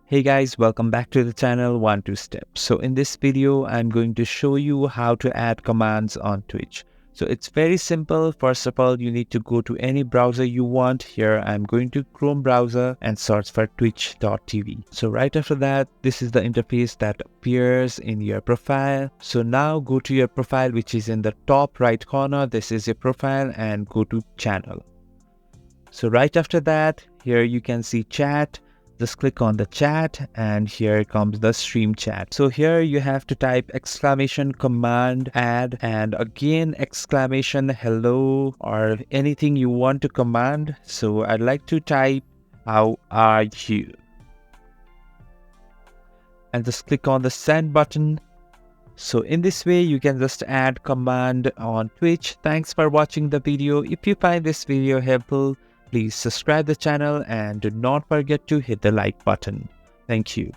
Hey guys, welcome back to the channel 1-2 Steps. So in this video, I'm going to show you how to add commands on Twitch. So it's very simple. First of all, you need to go to any browser you want. Here, I'm going to Chrome browser and search for twitch.tv. So right after that, this is the interface that appears in your profile. So now go to your profile, which is in the top right corner. This is your profile and go to channel. So right after that, here you can see chat. Just click on the chat and here comes the stream chat. So here you have to type exclamation command add and again exclamation hello or anything you want to command. So I'd like to type how are you and just click on the send button. So in this way you can just add command on Twitch. Thanks for watching the video. If you find this video helpful, please subscribe the channel and do not forget to hit the like button. Thank you.